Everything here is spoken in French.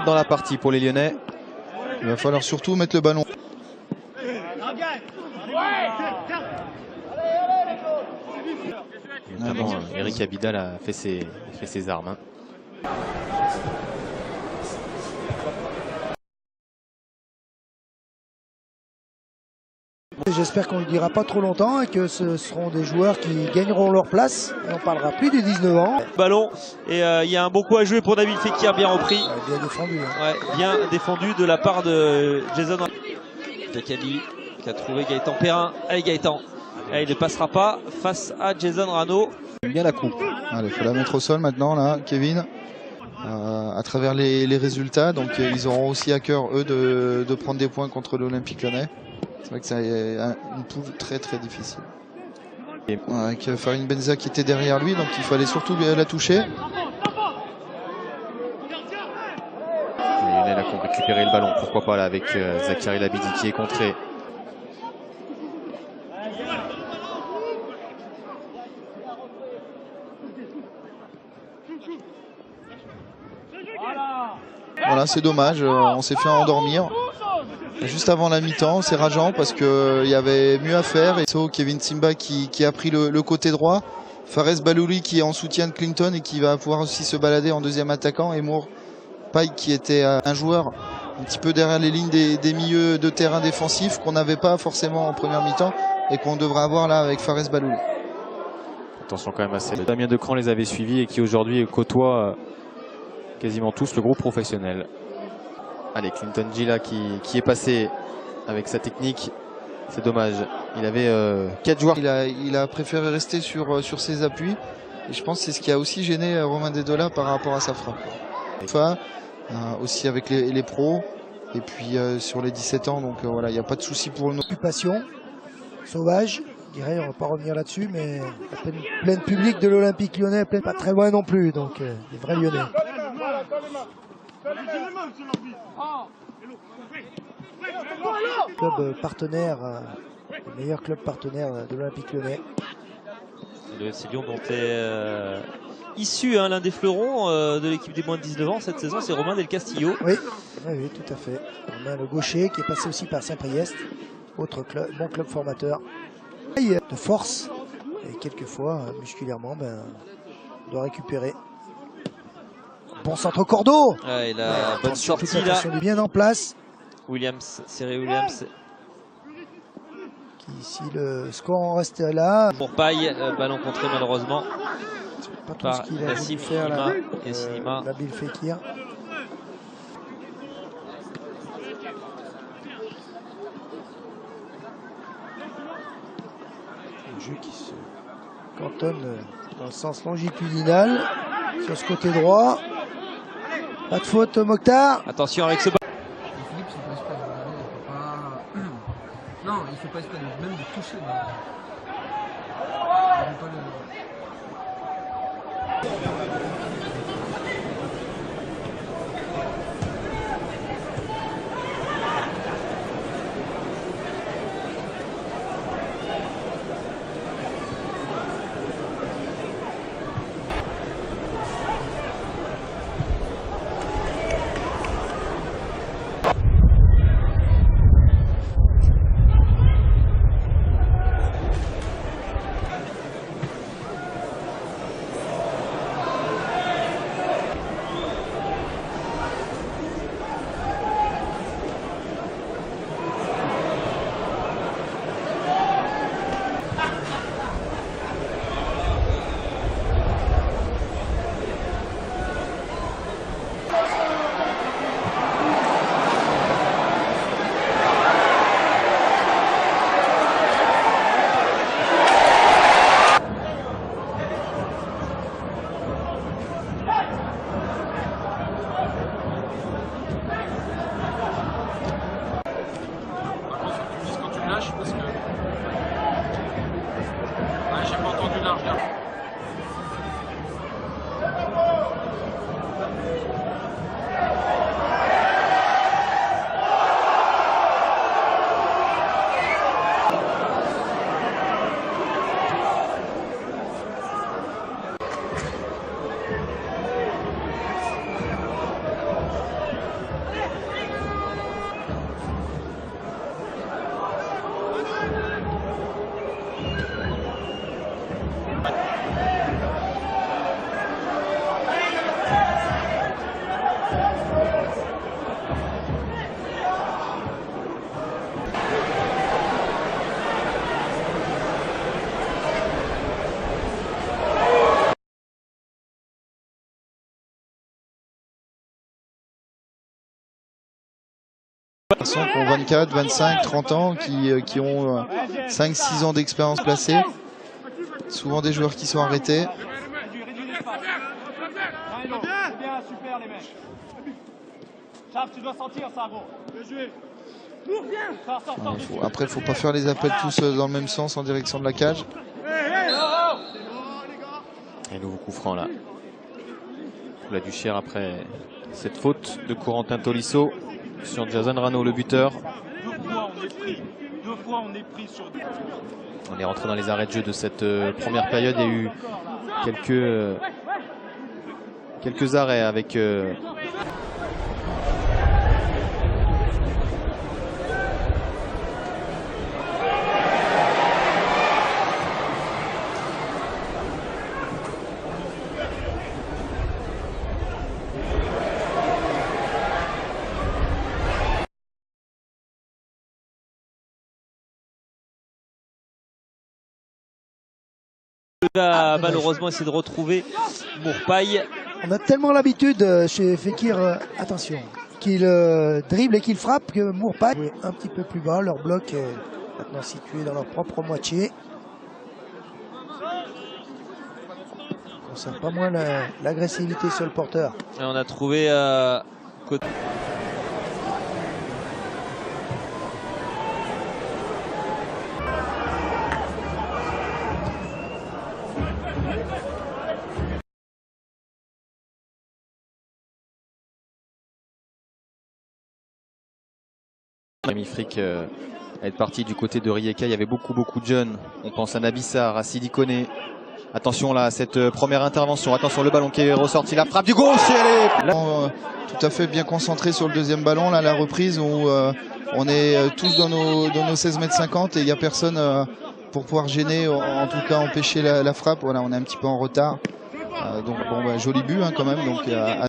Dans la partie pour les Lyonnais. Il va falloir surtout mettre le ballon. Notamment, Eric Abidal a fait ses armes. J'espère qu'on ne le dira pas trop longtemps et que ce seront des joueurs qui gagneront leur place. Et on parlera plus des 19 ans. Ballon et il y a un bon coup à jouer pour Nabil Fekir, bien repris. Bien défendu. Hein. Ouais, bien défendu de la part de Jason Jacali qui a trouvé Gaëtan Perrin. Allez Gaëtan, et il ne passera pas face à Jason Rano. Bien la coupe. Allez, il faut la mettre au sol maintenant là, Kevin. À travers les résultats, donc ils auront aussi à cœur eux de prendre des points contre l'Olympique Lyonnais. C'est vrai que c'est une poule très difficile. Avec Farid Benza qui était derrière lui, donc il fallait surtout la toucher. Les Lyonnais là qui ont récupéré le ballon, pourquoi pas là avec Zachary Labidi qui est contré. Voilà, c'est dommage, on s'est fait endormir. Juste avant la mi-temps, c'est rageant parce qu'il y avait mieux à faire. Et Kevin Simba qui a pris le côté droit. Fares Balouli qui est en soutien de Clinton et qui va pouvoir aussi se balader en deuxième attaquant. Et Moore Paille qui était un joueur un petit peu derrière les lignes des milieux de terrain défensifs qu'on n'avait pas forcément en première mi-temps et qu'on devrait avoir là avec Fares Balouli. Attention quand même à ces Damien Decran les avait suivis et qui aujourd'hui côtoie quasiment tous le groupe professionnel. Allez, Clinton Gila qui est passé avec sa technique. C'est dommage. Il avait 4 joueurs. Il a préféré rester sur ses appuis. Et je pense que c'est ce qui a aussi gêné Romain Dedola par rapport à sa frappe. Enfin, aussi avec les pros. Et puis sur les 17 ans. Donc voilà, il n'y a pas de souci pour nous. Occupation sauvage. Je dirais, on ne va pas revenir là-dessus, mais la pleine public de l'Olympique Lyonnais, pas très loin non plus. Donc des vrais Lyonnais. Club partenaire, le meilleur club partenaire de l'Olympique Lyonnais. Le FC Lyon dont est issu l'un des fleurons de l'équipe des moins de 19 ans cette saison, c'est Romain Del Castillo. Oui, tout à fait. On a le gaucher qui est passé aussi par Saint-Priest, autre club, bon club formateur. De force et quelquefois musculairement, on doit récupérer. Bon centre Cordeau. Ouais, il a bonne sortie là. Il est bien en place. Williams, Cyril Williams. Qui, si le score en reste là. Pour Paille, ballon contré malheureusement. Pas tout ce qu'il a voulu faire là. Nabil Fekir. Le jeu qui se cantonne dans le sens longitudinal sur ce côté droit. Pas de faute, Mokhtar. Attention avec ce ballon. Philippe, il fait pas exprès. Il peut pas... Non, il fait pas exprès même de toucher. Il veut pas parce que... Ouais, j'ai pas entendu large. Garçons qui ont 24, 25, 30 ans, qui ont 5-6 ans d'expérience placée. Souvent des joueurs qui sont arrêtés. Après, il ne faut pas faire les appels tous dans le même sens en direction de la cage. Et nouveau coup franc là. Pour la Duchère après cette faute de Corentin Tolisso sur Jason Rano, le buteur. On est rentré dans les arrêts de jeu de cette première période. Il y a eu quelques arrêts avec va malheureusement essayer de retrouver Mourpaille. On a tellement l'habitude chez Fekir, attention, qu'il dribble et qu'il frappe que Mourpaille est un petit peu plus bas. Leur bloc est maintenant situé dans leur propre moitié. On sent pas moins l'agressivité sur le porteur. Et on a trouvé côté. Rémi Frick être parti du côté de Rijeka. Il y avait beaucoup de jeunes. On pense à Nabissar, à Sidi Koné. Attention là à cette première intervention. Attention, le ballon qui est ressorti. La frappe du gauche et elle est... Tout à fait bien concentré sur le deuxième ballon. Là, la reprise où on est tous dans nos 16 mètres 50 et il n'y a personne pour pouvoir gêner, en tout cas empêcher la frappe. Voilà, on est un petit peu en retard. Donc bon, bah, joli but hein, quand même. Donc,